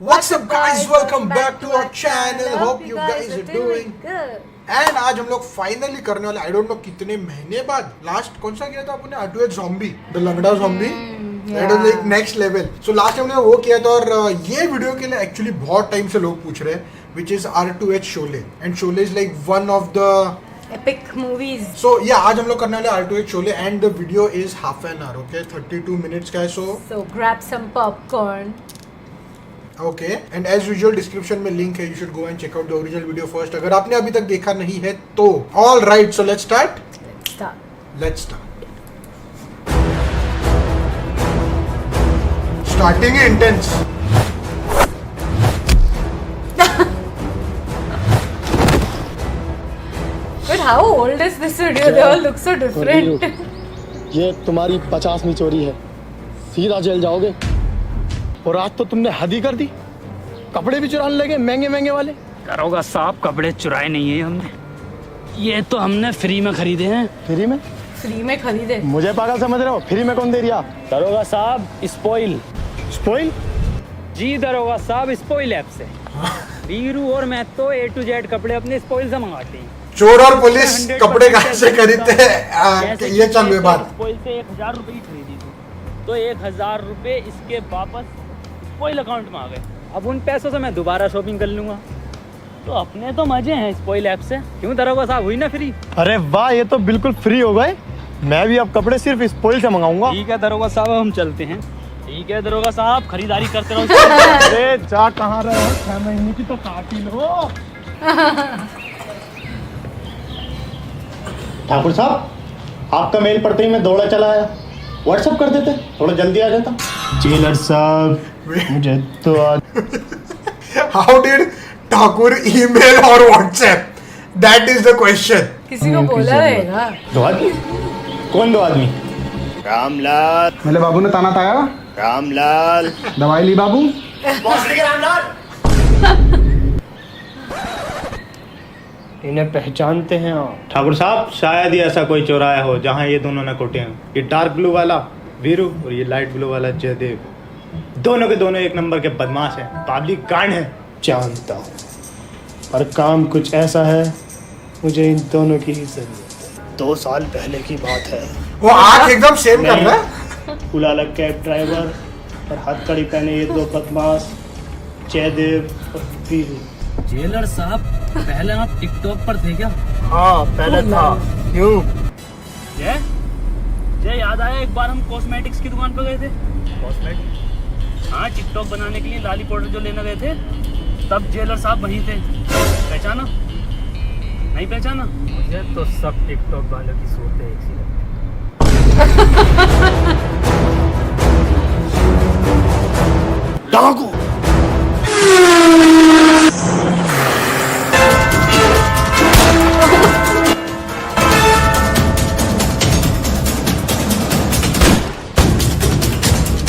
What's up guys, welcome back to our channel. Hope you guys are doing good. And आज हम लोग finally करने वाले, I don't know कितने महीने बाद, लास्ट कौन सा किया था आपने? R2H ज़ॉम्बी, द लंगड़ा zombie, that was like next level. So last time हमने वो किया था और ये वीडियो के लिए एक्चुअली बहुत टाइम से लोग पूछ रहे हैं, which is R2H Sholay, and Sholay is like one of the Epic movies. So yeah, आज हम लोग करने वाले R2H Sholay and the video is half an hour, okay, 32 minutes का है. So grab some popcorn. Okay and as usual description में link है, you should go and check out the original video first अगर आपने अभी तक देखा नहीं है तो. All right, so let's start. Starting intense. But how old is this video? They all look so different. ये तुम्हारी 50वीं चोरी है, सीधा जेल जाओगे. और आज तो तुमने हद ही कर दी, कपड़े भी चुराने लगे महंगे महंगे वाले. दरोगा साहब, कपड़े चुराए नहीं है हमने, ये तो हमने फ्री में खरीदे हैं. फ्री में? फ्री में खरीदे? मुझे पागल समझ रहे हो? फ्री में कौन दे दिया? दरोगा साहब, स्पॉइल. स्पॉइल? जी दरोगा साहब, स्पॉइल ऐप से वीरू और मैं तो A to Z कपड़े अपने स्पॉइल से मंगाते हैं. चोर और पुलिस कपड़े कहाँ से खरीदते हैं? ये चल रही बात. स्पॉइल से 1000 रुपए की खरीदी थी, तो 1000 रुपए इसके वापस स्पॉइल अकाउंट में आ गए. अब उन पैसों से मैं दोबारा शॉपिंग कर लूंगा, तो अपने तो मजे हैं स्पॉइल ऐप से. क्यों दरोगा साहब, हुई ना फ्री? अरे वाह, ये तो बिल्कुल फ्री हो गए. मैं भी अब कपड़े सिर्फ स्पॉइल से मंगाऊंगा. ठीक है दरोगा साहब, हम चलते हैं. ठीक है दरोगा साहब, खरीदारी करते रहो. अरे जा कहाँ रहे हो? 6 महीने की तो काट ही लो. ठाकुर साहब, आपका मेल पढ़ते ही मैं दौड़ा चला आया. व्हाट्सएप कर देते, थोड़ा जल्दी आ जाता. जेलर साहब, मुझे तो हाउ डिड ठाकुर ईमेल और WhatsApp? That is the question. किसी को बोला रहेगा? 2 आदमी? कौन 2 आदमी? रामलाल. मेरे बाबू ने ताना ताया. रामलाल. दवाई ली बाबू? इन्हें पहचानते हैं आप? ठाकुर साहब, शायद ही ऐसा कोई चौराया हो जहाँ ये दोनों न कोटे हैं. ये डार्क ब्लू वाला वीरू और ये लाइट ब्लू वाला जयदेव, दोनों के दोनों एक नंबर के बदमाश हैं, पब्लिक कांड है. जानता हूँ, पर काम कुछ ऐसा है, मुझे इन दोनों की ही जरूरत है. 2 साल पहले की बात है. वो आंख एकदम सेम कर रहा है. फुल अलग कैब ड्राइवर और हथकड़ी पहने ये 2 बदमाश, जयदेव और वीरू. जेलर साहब, पहले आप टिकटॉक पर थे क्या? हाँ, पहले था. क्यों? जय जय, याद आया एक बार हम कॉस्मेटिक्स की दुकान पर गए थे. कॉस्मेटिक्स? हाँ, टिकटॉक बनाने के लिए लाली पाउडर जो लेने गए थे, तब जेलर साहब वहीं थे. पहचाना? नहीं पहचाना? मुझे तो सब टिकटॉक वालों की सूरतें एक सी डाकू.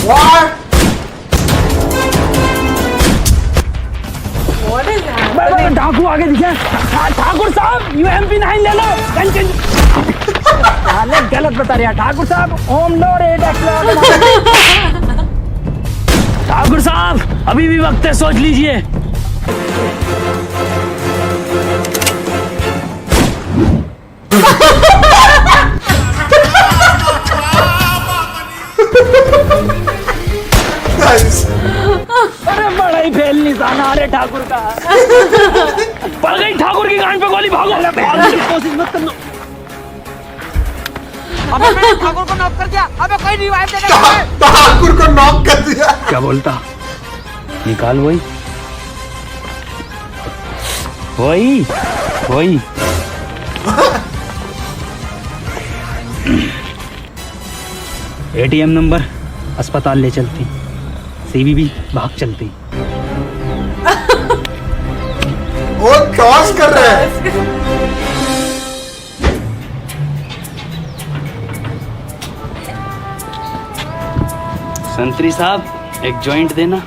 What? What is happening? डाकू आगे दिखे. ठाकुर साहब, UMP9 ले लो. गलत बता रहा ठाकुर साहब. ओम लॉर्ड ठाकुर साहब, अभी भी वक्त है, सोच लीजिए. Nice. अरे बड़ा ही फेल निशाना आ रहे ठाकुर का. पड़ गई ठाकुर की गांड पे गोली. भागो, भागने की कोशिश मत करना. अबे मैंने ठाकुर को नॉक कर दिया. अबे कोई रिवाइव देने का है. ठाकुर को नॉक कर दिया. क्या बोलता? निकाल वही वही वही. ATM नंबर, अस्पताल ले चलती, CVV भाग चलती. वो क्रॉस कर रहा है. संतरी साहब, एक जॉइंट देना.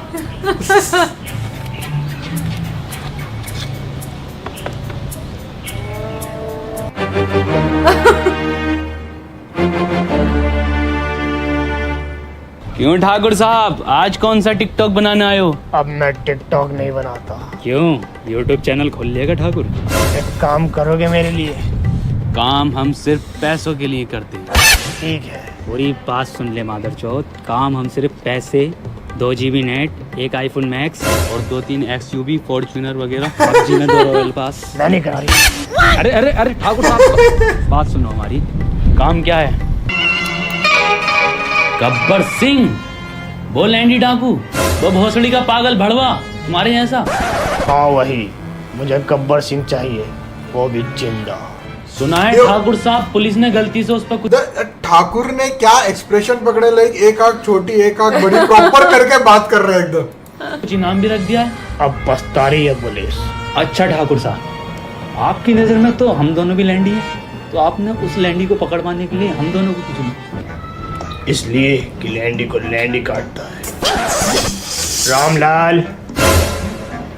क्यों ठाकुर साहब, आज कौन सा टिकटॉक बनाने आए हो? अब मैं टिकटॉक नहीं बनाता। क्यों, यूट्यूब चैनल खोल लिएगा ठाकुर? एक काम करोगे मेरे लिए? काम हम सिर्फ पैसों के लिए करते हैं। ठीक है। पूरी बात सुन ले मादरचोद, काम हम सिर्फ पैसे, 2 GB नेट, एक आईफोन मैक्स और 2-3 XUV फॉर्च्यूनर वगैरह, PUBG में 2 रॉयल पास। मैं नहीं करा रही। अरे अरे अरे ठाकुर साहब, बात सुनो हमारी। काम क्या है? गब्बर सिंह, वो लैंडी डाकू, वो भोसड़ी का पागल भड़वा तुम्हारे जैसा। हाँ वही, मुझे गब्बर सिंह चाहिए, वो भी जिंदा। सुना है ठाकुर साहब, पुलिस ने गलती से उस पर कुछ। ठाकुर ने क्या एक्सप्रेशन पकड़े, लाइक एक आंख छोटी एक आंख बड़ी प्रॉपर करके बात कर रहे हैं एकदम। कुछ इनाम भी रख दिया है। अब पछता रही है पुलिस। अच्छा ठाकुर साहब, आपकी नजर में तो हम दोनों भी लैंडी हैं, तो आपने उस लैंडी को पकड़ पाने के लिए हम दोनों को चुना, इसलिए कि लैंडी को लैंडी काटता है। रामलाल,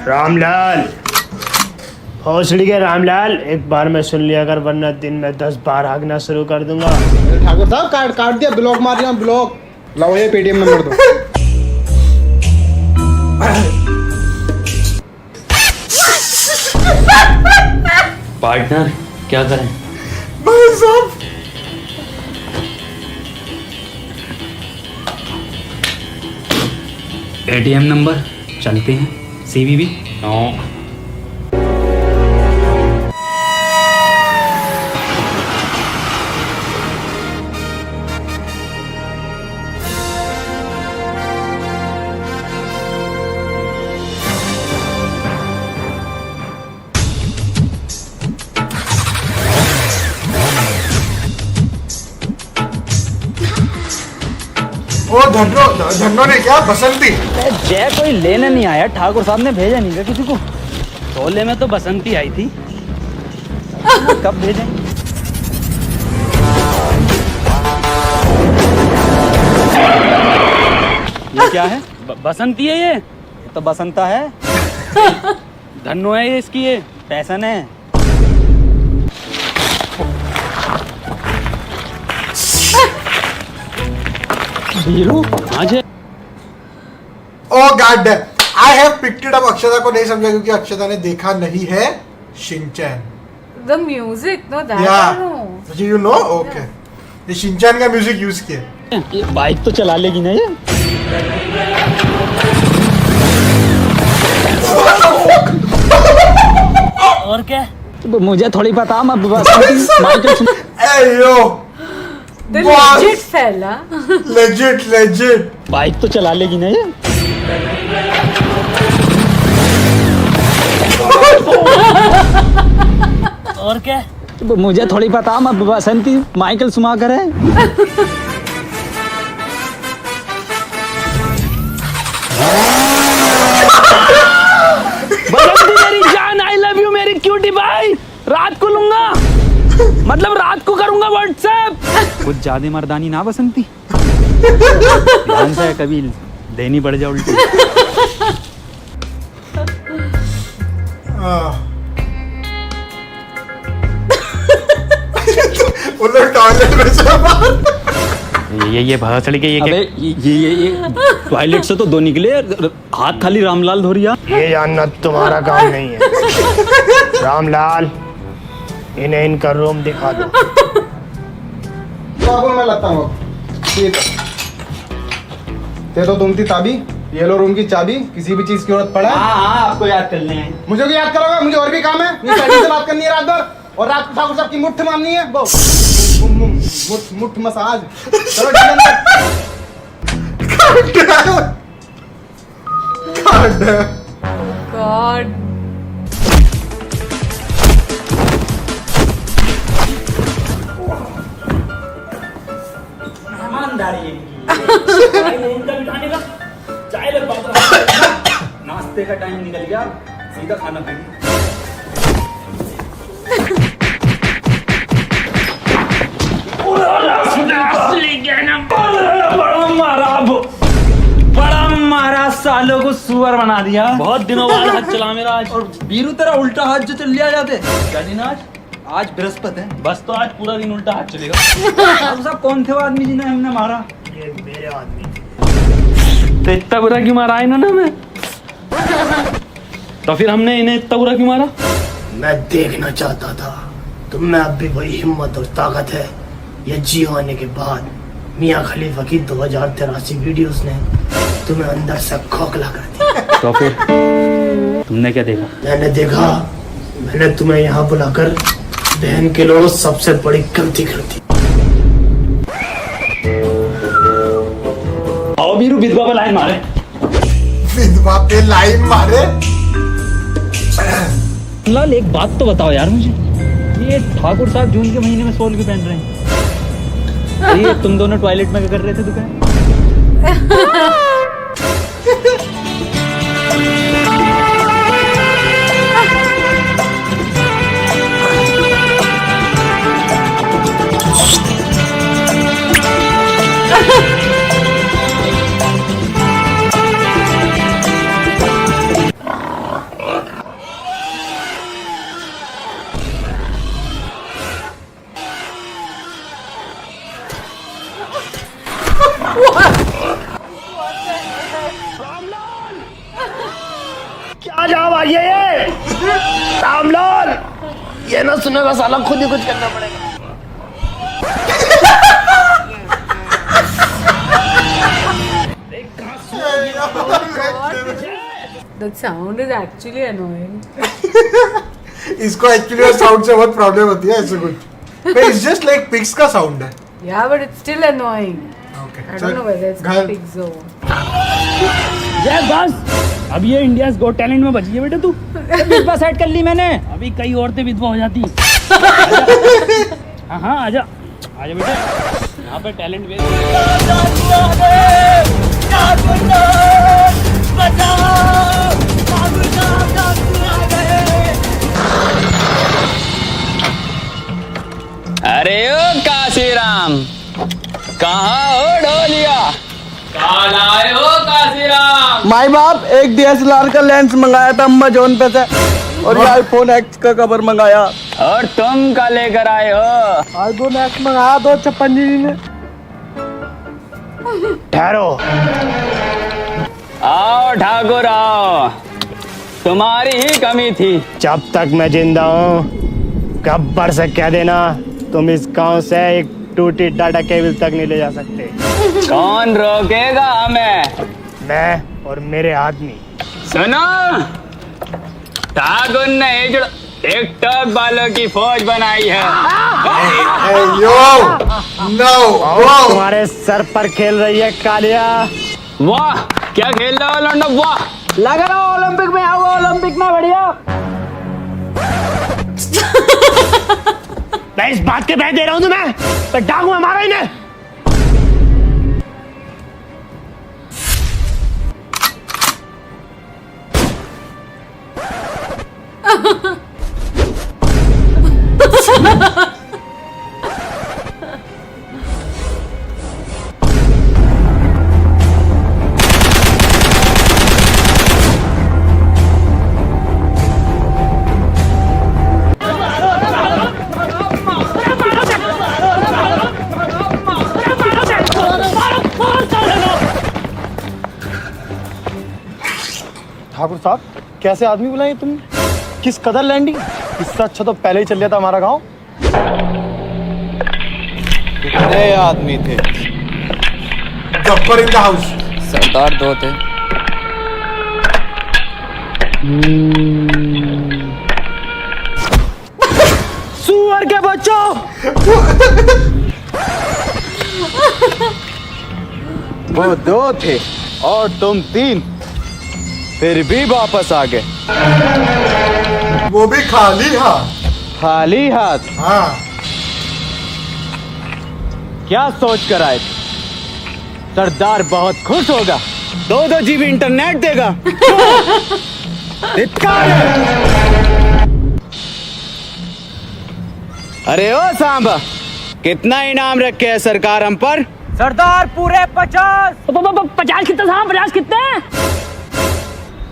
रामलाल, भोसड़ी के रामलाल, एक बार में सुन लिया कर, वरना दिन में 10 बार हागना शुरू कर दूंगा। ठाकुर साहब काट दिया, ब्लॉक मार दिया, ब्लॉक। लाओ ये पेटीएम नंबर दो। पार्टनर क्या करें? भाई साहब ATM नंबर, चलते हैं। CVV 9। ओ धन्नो ने क्या बसंती जय कोई लेने नहीं आया, ठाकुर साहब ने भेजा नहीं था किसी को। तोले में तो बसंती आई थी, कब भेजें? ये क्या है? बसंती है ये तो बसंता है। धन्नो है ये, इसकी ये पैसन है। वीरू आज oh God, I have picked it up. Akshata को नहीं समझा क्योंकि अक्षता ने देखा नहीं है Shinchan. The music, no, that I या know. यू नो, ओके, ये शिनचैन का म्यूजिक यूज किया। ये बाइक तो चला लेगी ना ये? और क्या? मुझे थोड़ी पता, मैं एयो The Boss. legit fella. Legit bike तो चला लेगी ना ये? और क्या? मुझे थोड़ी पता, मैं बसंती माइकल शुमाकर है। बसंती मेरी जान, आई लव यू मेरी क्यूटी भाई। रात को लूंगा, मतलब रात को करूंगा व्हाट्सएप। कुछ ज्यादा मर्दानी ना बसंती, ध्यान से कभी देनी पड़ जाए उल्टी। टॉयलेट में से ये भसड़ी के ये टॉयलेट से तो 2 निकले, हाथ खाली रामलाल धोरिया। ये जानना तुम्हारा काम नहीं है। रामलाल, इन्हें इनका रूम दिखा दो। बाबू मैं लगता हूँ। ते तो तुम थी ताबी, येलो रूम की चाबी, किसी भी चीज की जरूरत पड़ा है? हाँ, आपको याद कर लें। मुझे भी याद करोगे, मुझे और भी काम है। से बात करनी है रात भर, और रात को ठाकुर साहब की मुट्ठ मारनी है। मुट्ठ मसाज। चलो God. नाश्ते का टाइम निकल गया, सीधा खाना पीना। बड़ा मारा सालों को सुअर बना दिया। बहुत दिनों बाद हाथ चला मेरा आज। और बीरू तेरा उल्टा हाथ जो चल लिया जाते क्या दिन आज बृहस्पति है। बस तो आज पूरा दिन उल्टा हाथ चलेगा। अब साहब कौन थे वो आदमी जिन्हें हमने मारा? ये मेरे आदमी थे। तो इतना बुरा क्यों मारा इन्होंने हमें? तो फिर हमने इन्हें इतना बुरा क्यों मारा? मैं देखना चाहता था तुम में अब भी वही हिम्मत और ताकत है या जी होने के बाद मियाँ खलीफा की 2083 वीडियोस ने तुम्हें अंदर से खोखला कर दिया। तो फिर तुमने क्या देखा? मैंने तुम्हें यहाँ बुलाकर बहन के लोग सबसे बड़ी गलती कर दी। आओ वीरू, विधवा पे लाइन मारे। विधवा पे लाइन मारे? लाल एक बात तो बताओ यार मुझे, ये ठाकुर साहब जून के महीने में सोल क्यों पहन रहे हैं? ये तुम दोनों टॉयलेट में क्या कर रहे थे दुकान? क्या जाओ आइए ये रामलाल, ये ना सुनेगा साला, खुद ही कुछ करना पड़ेगा। That sound is actually annoying. इसको एक्चुअली साउंड से बहुत प्रॉब्लम होती है ऐसे कुछ, but it's just like pigs का साउंड है। Yeah, but it's still annoying. Okay, I don't know whether it's घाल। pigs or what. ये बस, अब ये इंडियाज गॉट टैलेंट में बची है बेटा तू। विधवा सेट कर ली मैंने। अभी कई औरतें विधवा हो जाती। हाँ हाँ, आजा आजा बेटा, यहाँ पे टैलेंट अरे ओ काशीराम, कहाँ हो ढोलिया? कहाँ आए हो काशीराम? माई बाप, एक DSLR का लेंस मंगाया था अमेज़न पे से, और ये iPhone X का कवर मंगाया। और तुम क्या लेकर आए हो? iPhone X मंगाया 256 जी ने। ठहरो, आओ ठाकुर आओ, तुम्हारी ही कमी थी। जब तक मैं जिंदा हूँ गब्बर से कह देना तुम इस गांव से एक टूटी डाटा केबल तक नहीं ले जा सकते। कौन रोकेगा हमें? मैं और मेरे आदमी। सुनो, ठाकुर ने टिकटॉक वालों की फौज बनाई है। Hey yo, no, और wow. तुम्हारे सर पर खेल रही है कालिया। वाह, क्या खेल रहा हो लौंडा, वाह। लग रहा हो ओलंपिक में आओ, ओलंपिक में बढ़िया। मैं इस बात के बह दे रहा हूँ तुम्हें, तो डाकू मारा इन्हें। ठाकुर साहब, कैसे आदमी बुलाए तुमने? किस कदर लैंडिंग? इससे अच्छा तो पहले ही चल जाता हमारा गांव। कितने आदमी थे? Gabbar in the house. सरदार 2 थे। सुअर के बच्चों, वो 2 थे और तुम 3, फिर भी वापस आ गए वो भी खाली हाथ। खाली हाथ। हाँ, क्या सोच कर आए थे? सरदार बहुत खुश होगा, 2 GB इंटरनेट देगा। धिक्कार है। अरे ओ सांबा, कितना इनाम रखे है सरकार हम पर? सरदार पूरे 50। 50 कितने साहब, 50 कितने?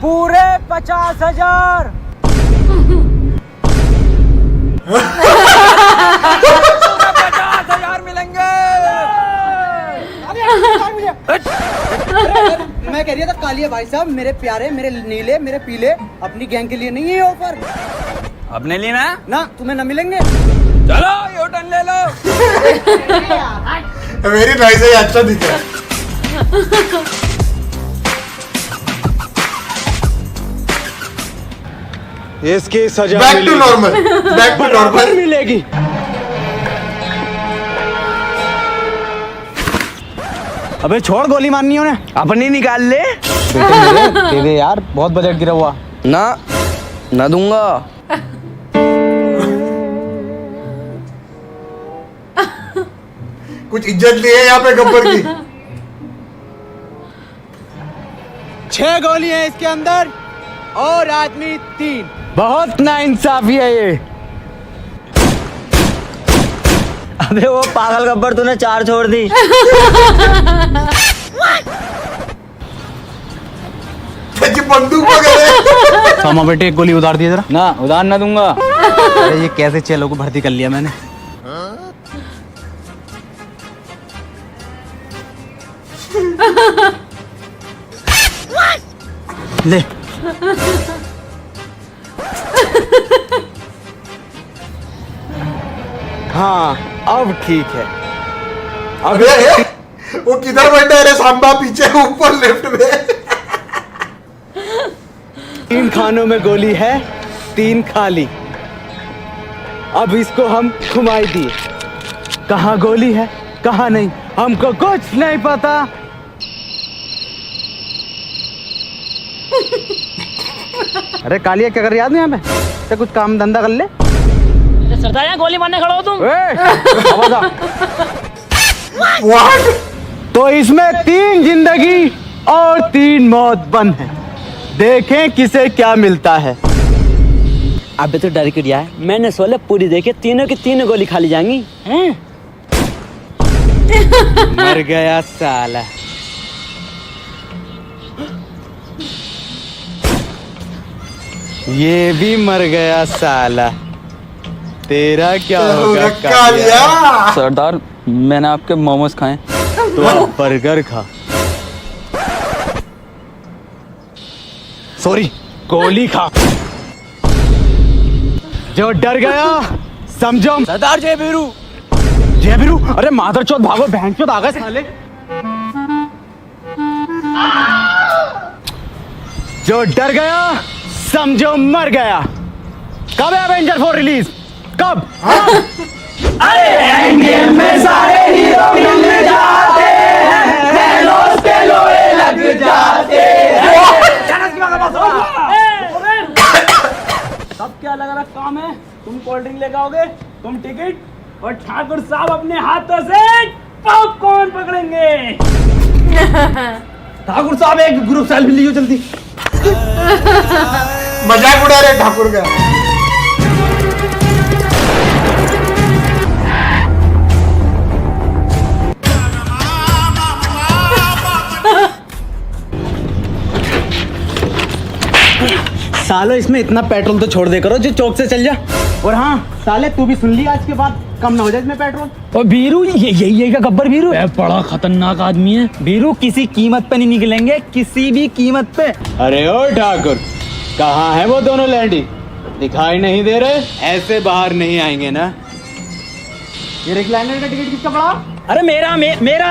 पूरे 50,000। पूरे 50,000 मिलेंगे। मैं कह रही था कालिया भाई साहब, मेरे प्यारे, मेरे नीले, मेरे पीले, अपनी गैंग के लिए नहीं है ये ऑफर। अपने लिए ना ना तुम्हें न मिलेंगे। चलो ये टर्न ले लो। वेरी नाइस है, अच्छा दिखा। इसकी सजा back to normal, back to normal मिलेगी। अबे छोड़, गोली मारनी है उन्हें। अपनी निकाल ले। बेटे मेरे दे दे यार, बहुत बजट गिरा हुआ। ना दूंगा। कुछ इज्जत ली है यहाँ पे गब्बर की। 6 गोली है इसके अंदर और आदमी 3। बहुत नाइंसाफी है ये। अबे वो पागल गब्बर, तूने 4 छोड़ दी। बंदूक पकड़े। सामा बेटे एक गोली उधार दिया जरा। ना उधार ना दूंगा। अरे ये कैसे चेलों को भर्ती कर लिया मैंने। ले हाँ अब ठीक है। अब वो किधर बैठा है रे सांबा? पीछे, ऊपर, लेफ्ट में। 3 खानों में गोली है, 3 खाली। अब इसको हम घुमाई दिए। कहाँ गोली है कहाँ नहीं, हमको कुछ नहीं पता। अरे कालिया क्या कर याद नहीं यहाँ पे? तो कुछ काम धंधा कर ले। सरदार यहाँ गोली मारने खड़ा हो तुम। आवाज आ। तो इसमें 3 जिंदगी और 3 मौत बंद है। देखें किसे क्या मिलता है। अबे तो डर के दिया है, मैंने सोले पूरी देखे, तीनों की 3 गोली खाली जाएंगी। हैं? मर गया साला। ये भी मर गया साला। तेरा क्या होगा कालिया? सरदार मैंने आपके मोमोज खाए। तो आप बर्गर खा। सॉरी, गोली खा। जो डर गया समझो। सरदार जय बीरू। जय बीरू? अरे मादरचोद भागो, बहनचोद आ गए साले। जो डर गया समझो मर गया। कब है एवेंजर 4 रिलीज? कब? अरे एंडगेम में सारे हीरो मिल जाते हैं, थैनोस के लोहे लग जाते हैं। सब क्या अलग अलग काम है? तुम कोल्ड ड्रिंक लेकर आओगे, तुम टिकट, और ठाकुर साहब अपने हाथों से पॉपकॉर्न पकड़ेंगे। ठाकुर साहब एक ग्रुप सेल्फी लियो जल्दी। मजाक उड़ा रहे ठाकुर का। सालो इसमें इतना पेट्रोल तो छोड़ दे करो जो चौक से चल जा। और हाँ साले तू भी सुन ली, आज के बाद कम ना हो जाए इसमें पेट्रोल। और बीरू ये का गब्बर बीरू बड़ा खतरनाक आदमी है। बीरू किसी कीमत पे नहीं निकलेंगे, किसी भी कीमत पे। अरे ओ ठाकुर, कहाँ है वो दोनों लैंडी? दिखाई नहीं दे रहे? ऐसे बाहर नहीं आएंगे ना। ये रिक्लाइनर का टिकट किसका पड़ा? अरे मेरा है। मेरा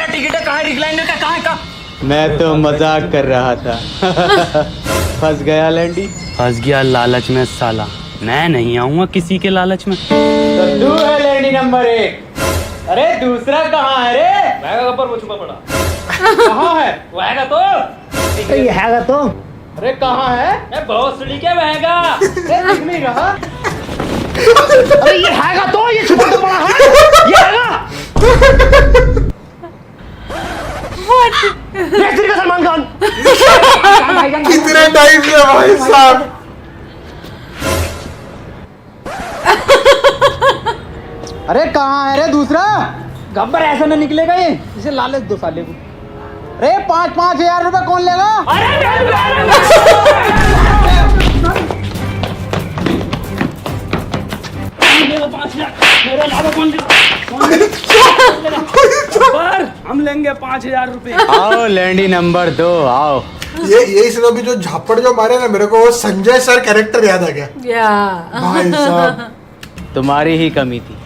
टिकट है। कहाँ है रिक्लाइनर का? कहाँ है? मैं तो मजाक कर रहा था। फंस गया लैंडी। फंस गया लालच में साला। मैं नहीं आऊंगा किसी के लालच में। तो तू है लैंडी नंबर 1। अरे दूसरा कहाँ है रे? वह गब्बर वो छुपा पड़ा। कहाँ है? वहगा तो ये हैगा तो। अरे कहाँ है? भोसड़ी के वहगा। दिख नहीं रहा। अरे ये हैगा तो, ये छुपा तो पड़ा है। ये हैगा। का सलमान खान। कितने टाइम से भाई साहब। अरे कहाँ है रे दूसरा? गब्बर ऐसा ना निकलेगा ये। इसे लालच दो साले को। अरे 5-5 हजार रुपए कौन लेगा? मेरे अलावा कौन लेगा? हम लेंगे है 5,000 रुपए। आओ लैंडी नंबर 2 आओ। ये इसलिए भी जो झापड़ जो मारे ना मेरे को वो संजय सर कैरेक्टर याद आ गया Yeah. भाई साहब। तुम्हारी ही कमी थी।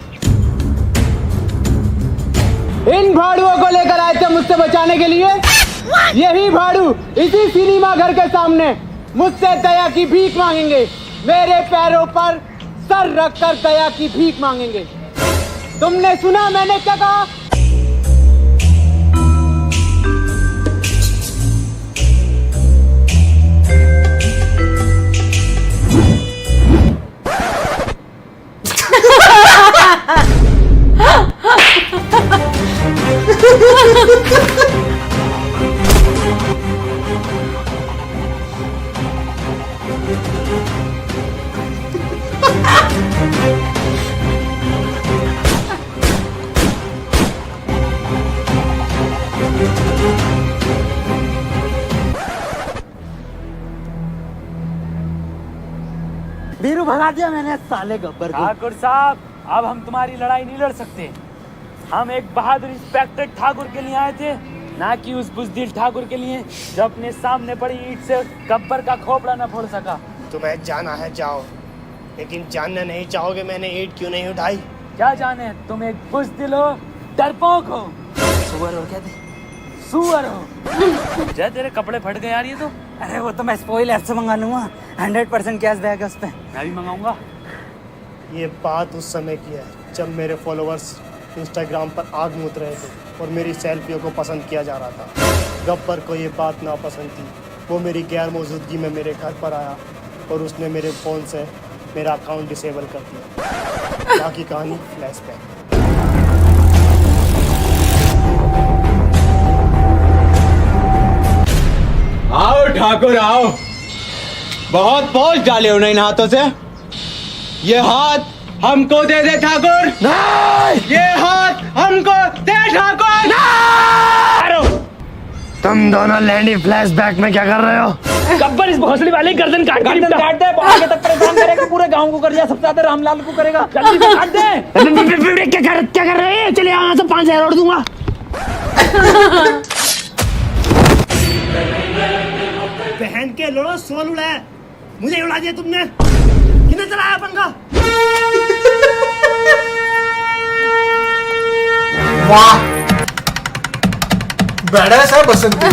इन भाड़ुओं को लेकर आए थे मुझसे बचाने के लिए। यही भाड़ू इसी सिनेमा घर के सामने मुझसे दया की भीख मांगेंगे। मेरे पैरों पर सर रखकर दया की भीख मांगेंगे। तुमने सुना मैंने क्या कहा? वीरू भगा दिया मैंने साले गब्बर को। ठाकुर साहब, अब हम तुम्हारी लड़ाई नहीं लड़ सकते। हम एक बहादुर इंस्पेक्टर ठाकुर के लिए आए थे, ना कि उस बुजदिल ठाकुर के लिए जो अपने सामने पड़ी ईंट से गब्बर का खोपड़ा न फोड़ सका। तुम्हें जाना है जाओ, लेकिन जानना नहीं चाहोगे मैंने ईंट क्यों नहीं उठाई। क्या जाने, तुम एक बुजदिल हो, डरपोक हो, सुअर हो क्या थे? सुअर हो। जय तेरे कपड़े फट गए यार ये तो। अरे वो तो मैं स्पॉइल ऐप से मंगा लूंगा, 100% कैशबैक है उस पे। मैं भी मंगाऊंगा। ये बात उस समय की है जब मेरे फॉलोअर्स इंस्टाग्राम पर आग मूत रहे थे और मेरी सेल्फियों को पसंद किया जा रहा था। गब्बर को ये बात नापसंद थी। वो मेरी गैर मौजूदगी में मेरे घर पर आया और उसने मेरे फ़ोन से मेरा अकाउंट डिसेबल कर दिया। बाकी कहानी फ्लैशबैक। आओ ठाकुर आओ। बहुत पहुंच डाले हो इन हाथों से। ये हाथ हमको दे दे ठाकुर। नहीं, ये हाथ हमको दे ठाकुर। तुम दोनों लैंडी फ्लैशबैक में क्या कर रहे हो? गब्बर इस भोसड़ी वाले की गर्दन काट गर्दन काट दे, आगे तक परेशान करेगा, पूरे गांव को कर दिया, सबसे ज्यादा रामलाल को करेगा। जल्दी से काट दे। क्या कर रहे हैं? चलिए यहाँ से 5,000 और दूंगा। बहन के लोड़ो सोल उड़ाया, मुझे उड़ा दिया तुमने। कितने चलाया पंखा? वाह बड़ा सा बसंती।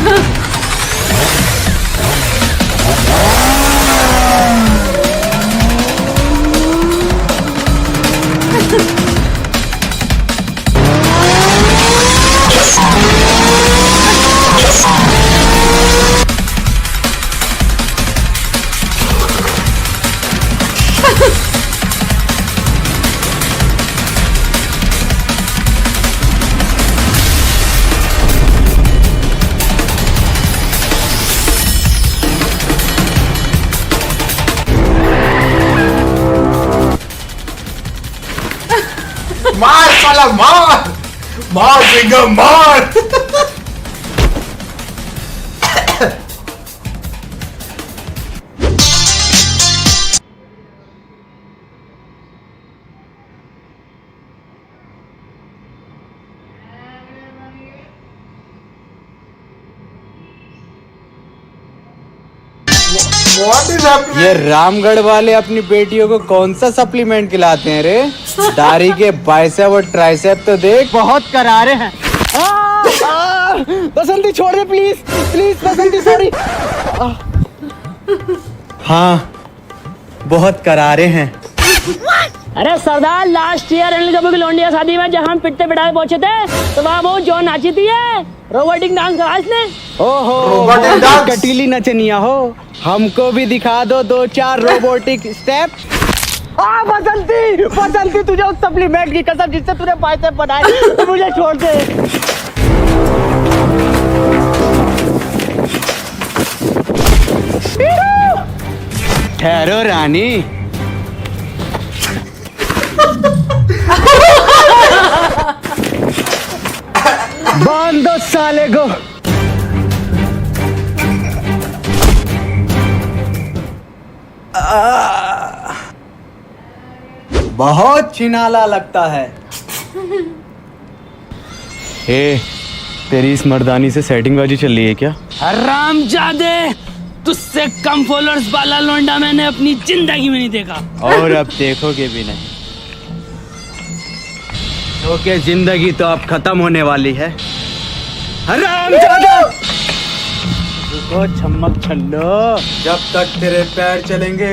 मार साला मार मार सिंघम मार। What is happening? ये रामगढ़ वाले अपनी बेटियों को कौन सा सप्लीमेंट खिलाते हैं रे? दाढ़ी के बाइसेप और ट्राइसेप तो देख बहुत करारे हैं। बसंती छोड़ दे प्लीज प्लीज बसंती सॉरी। हाँ बहुत करारे हैं। अरे सरदार, लास्ट ईयर अनिल कपूर की लौंडिया शादी में जब हम पिटते पिटाए पहुंचे थे तो वहाँ वो जो नाची थी रोबोटिक डांस करा इसने। ओहो रोबोटिक डांस? कटीली नचनिया हो, हमको भी दिखा दो 2-4 रोबोटिक स्टेप। बसंती बसंती तुझे उस सप्लीमेंट की कसम जिससे तूने बाइसेप बनाए तो मुझे छोड़ दे। ठहरो रानी। बांध दो साले को। बहुत छिनाला लगता है। हे तेरी इस मर्दानी से सेटिंगबाजी चल रही है क्या? हरामजादे, तुझसे कम फॉलोअर्स वाला लौंडा मैंने अपनी जिंदगी में नहीं देखा। और अब देखोगे भी नहीं। ओके, जिंदगी तो अब खत्म होने वाली है। हरामजादा! रुको छम्मक छल्लो, जब तक तेरे पैर चलेंगे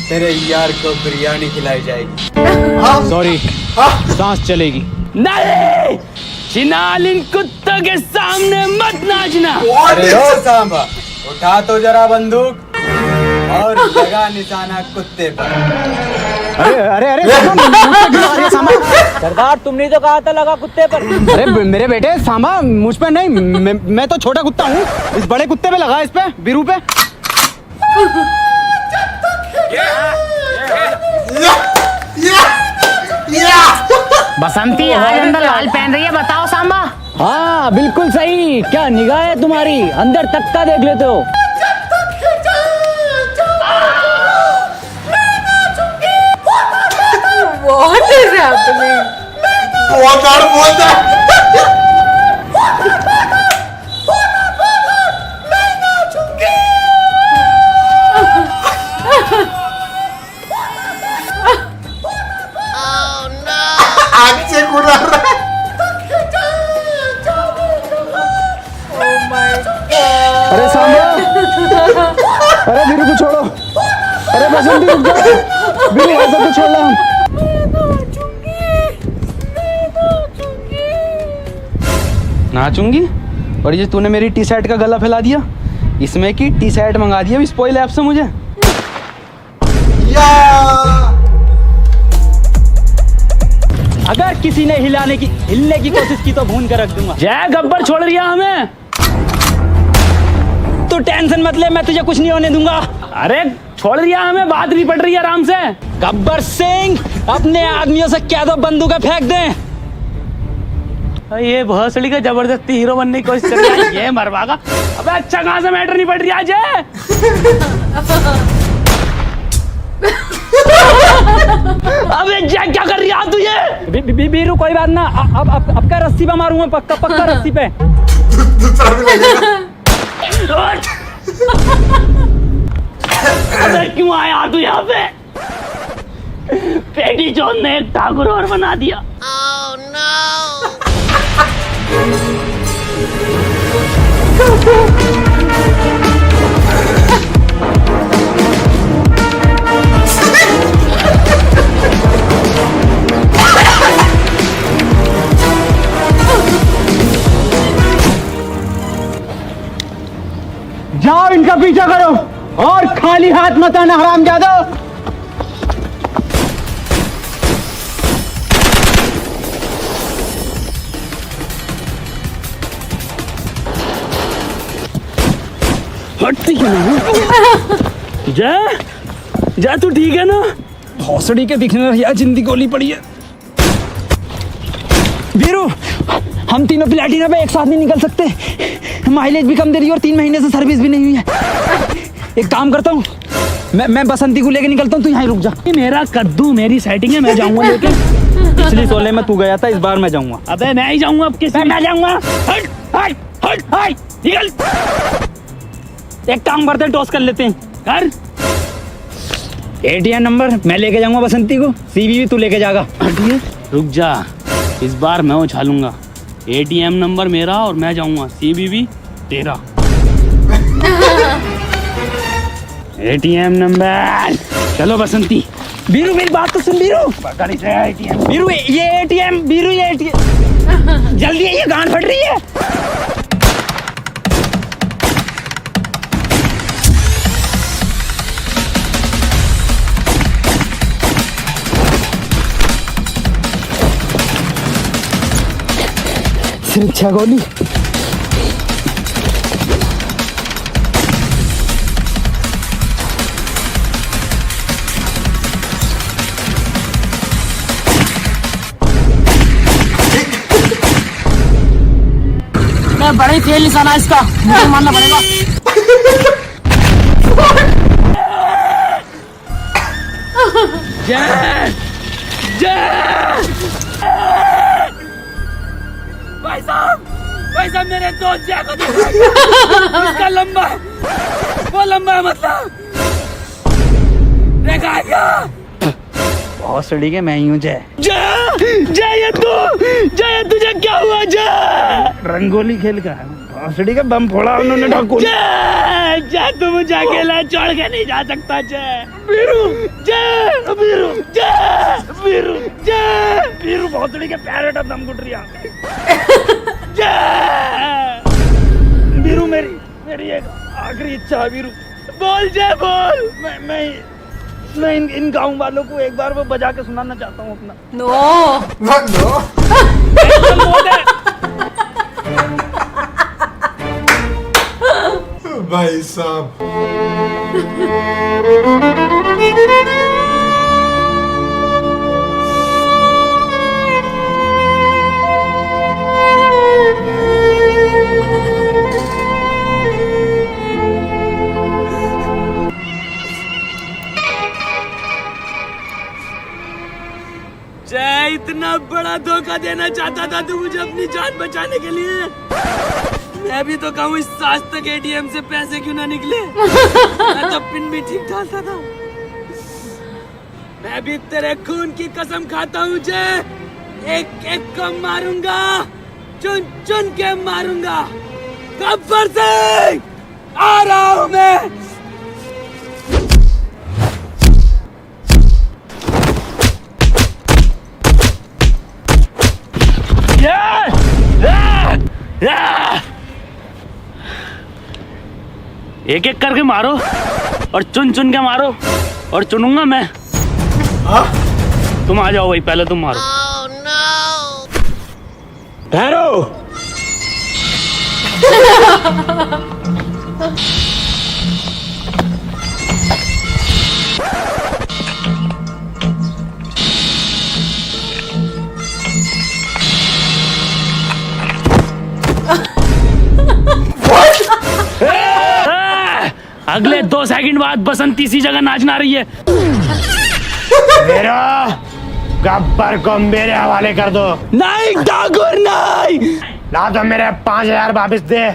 तेरे यार को बिरयानी खिलाई जाएगी। सॉरी, सांस चलेगी। नहीं, चिनाल इन कुत्तों के सामने मत नाचना। अरे ओ सांबा, उठा तो जरा बंदूक और लगा निशाना कुत्ते पर। अरे अरे अरे सरदार, तुमने तो कहा था लगा कुत्ते पर। अरे मेरे बेटे सांबा, मुझ पे नहीं, मैं तो छोटा कुत्ता हूँ। इस बड़े कुत्ते पे लगा, इस पे बीरू पे। बसंती आज अंदर लाल पहन रही है, बताओ सांबा। हाँ बिल्कुल सही, क्या निगाह है तुम्हारी, अंदर तक का देख लेते हो। What is happening? बोलता आग से कुड़ा रहा है। Oh my god. अरे सांबा, अरे बीरू को छोड़ो। अरे बसंती रुक जाओ, बीरू ऐसा तो छोड़ना। नाचूंगी? और ये तूने मेरी टी शर्ट का गला फैला दिया, इसमें की टी शर्ट मंगा दिया अभी स्पॉइल ऐप से मुझे। अगर किसी ने हिलने की कोशिश की तो भून कर रख दूंगा। जय गब्बर छोड़ रिया हमें। तू टेंशन मत ले, मैं तुझे कुछ नहीं होने दूंगा। अरे छोड़ रिया हमें, बात नहीं पड़ रही है आराम से। गब्बर सिंह, अपने आदमियों से क्या दो बंदूकें फेंक दें। ये भोसड़ी का जबरदस्ती हीरो बनने की कोशिश कर रहा है, ये मरवागा। अबे अच्छा कहाँ से मैटर नहीं पड़ रही आज है। अबे जय क्या कर रही है तू ये? बीरू कोई बात ना, अब का रस्सी पे मारूंगा, पक्का रस्सी पे। अबे क्यों आया तू यहाँ पे? पेटी चोद ने एक ठाकुर और बना दिया। जाओ इनका पीछा करो और खाली हाथ मत आना हरामजादा। हटती क्यों नहीं? जय तू ठीक है ना? भोसड़ी के दिखने में यार जिंदगी गोली पड़ी है। वीरू, हम तीनों प्लेटिना पे एक साथ नहीं निकल सकते, माइलेज भी कम दे रही है और 3 महीने से सर्विस भी नहीं हुई है। एक काम करता हूँ, मैं बसंती को लेके निकलता हूँ, तू यहाँ रुक जा। ये मेरा कद्दू, मेरी सेटिंग है, मैं जाऊंगा लेके। पिछली 16 में तू गया था, इस बार मैं जाऊंगा। अबे मैं ही जाऊंगा, अब किसी मैं जाऊंगा। हट हट हट हट निकल। एक काम करते हैं, टॉस कर लेते हैं। कर। ATM नंबर मैं लेके जाऊंगा बसंती को, CV भी तू लेके जाएगा। हटिए, रुक जा, इस बार मैं उछालूंगा। ATM नंबर मेरा और मैं जाऊंगा, CV भी तेरा। ATM number. चलो बसंती। बीरू मेरी बात तो सुन बीरू। गाड़ी से ATM। बीरू ये ATM, बीरू ये ATM जल्दी ये गांड फट रही है। सुरक्षा गोली। मैं बड़ा ही तेज निशाना है इसका, मुझे मानना पड़ेगा। जय जय भाई साहब, भाई साहब मेरे दोस्त जय को दिख रहा है। इसका लंबा है, वो लंबा है मतलब। देखा है क्या? भोसड़ी के मैं ही हूँ जय। जय जय ये तू, जय तुझे क्या हुआ जय? रंगोली खेल का भोसड़ी का बम फोड़ा उन्होंने ठाकुर। जय जय तू मुझे अकेला छोड़ के नहीं जा सकता जय। बीरू जय, बीरू जय, बीरू जय, बीरू भोसड़ी के पैर हटा दम घुट रहा। जय बीरू, मेरी एक आखिरी इच्छा है बीरू। बोल जय बोल। मैं इन गाँव वालों को एक बार वो बजा के सुनाना चाहता हूँ अपना। No. भाई साहब जय इतना बड़ा धोखा देना चाहता था तू मुझे अपनी जान बचाने के लिए। मैं भी तो कहूँ इस साज तक एटीएम से पैसे क्यों ना निकले। मैं तो पिन भी ठीक डालता था। मैं भी तेरे खून की कसम खाता हूँ जय, एक एक को मारूंगा, चुन चुन के मारूंगा। गब्बर सिंह आ रहा हूँ मैं। एक एक करके मारो और चुन चुन के मारो और चुनूंगा मैं। तुम आ जाओ भाई, पहले तुम मारो। ठहरो। अगले 2 सेकंड बाद बसंती सी जगह नाचना रही है। मेरा गब्बर को मेरे हवाले कर दो। नहीं ठाकुर नहीं। ला तो मेरे 5000 वापिस दे।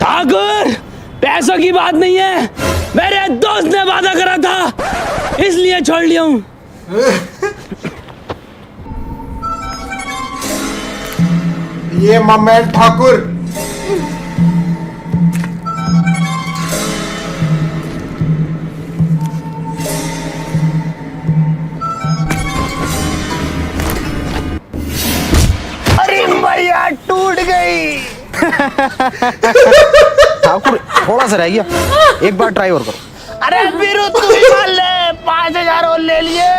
ठाकुर पैसों की बात नहीं है, मेरे दोस्त ने वादा करा था इसलिए छोड़ लिया हूँ। ये मम्मैन ठाकुर टूट गई। ठाकुर थोड़ा सा रह गया, एक बार ट्राई और करो। अरे बीरू तू ही मान ले, 5000 और ले लिए।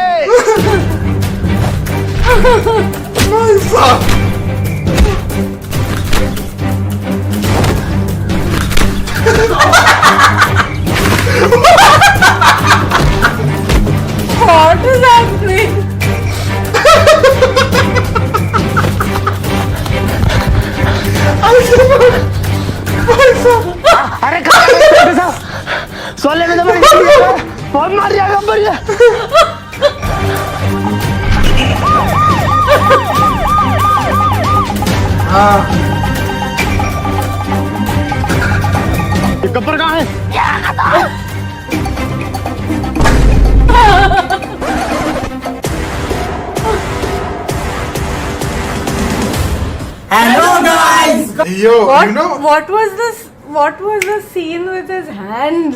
What is happening? अरे सोले में तो बहुत मार दिया गब्बर ने। गब्बर कहाँ है? Hello guys. Yo, What? you know, What was this? What was the scene with his hands?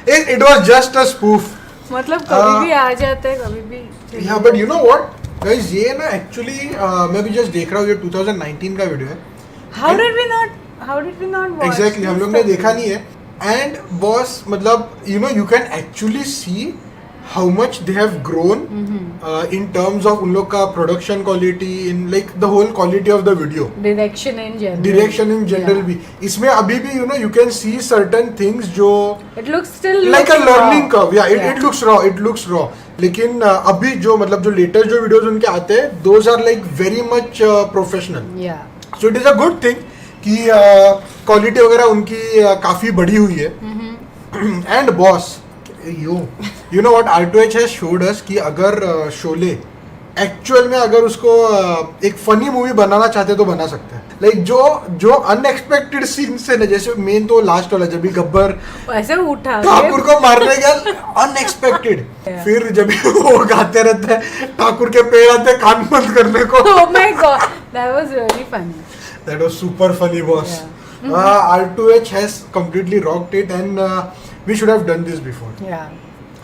it was just a spoof. मतलब कभी भी आ जाते हैं, कभी भी। Yeah, but you know what, guys, ये ना actually मैं भी just देख रहा हूँ, ये 2019 का वीडियो है। How did we not watch? Exactly, हम लोग ने देखा नहीं है। And boss, मतलब you know, you can actually see how much they have grown in terms of उन लोग का production quality, in like the whole quality of the video. Direction in general. Direction in general भी। इसमें अभी भी you know you can see certain things जो It looks still like a looks learning raw. curve. Yeah, it looks raw. It looks raw. लेकिन अभी जो मतलब जो लेटेस्ट जो वीडियोस उनके आते हैं, those are like very much professional. Yeah. So it is a good thing कि क्वालिटी वगैरह उनकी काफी बढ़ी हुई है। And boss you know what R2H has showed us कि अगर शोले एक्चुअल में अगर उसको एक फनी मूवी बनाना चाहते तो बना सकते हैं. लाइक जो अनएक्सपेक्टेड सीन से ना, जैसे मेन तो लास्ट वाला जब भी गब्बर ऐसे उठा ठाकुर को मारने गया अनएक्सपेक्टेड. फिर जब भी वो गाते रहते हैं ठाकुर के पेड़ आते कान बंद करने को. Oh my god, that was really funny. That was super funny, boss. R2H has completely rocked it, and we should have done this before. Yeah.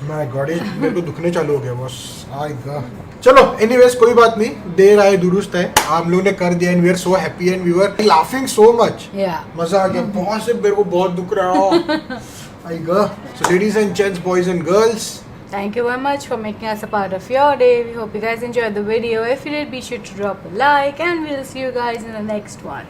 My God, ये मेरे को दुखने चालू हो गया बॉस. आएगा. चलो, anyways कोई बात नहीं. देर आए दुरुस्त है. हम लोगों ने कर दिया, and we are so happy, and we were laughing so much. Yeah. मजा आ गया. बहुत से मेरे को बहुत दुख रहा है. आएगा. So ladies and gents, boys and girls. Thank you very much for making us a part of your day. We hope you guys enjoyed the video. If you did, be sure to drop a like, and we'll see you guys in the next one.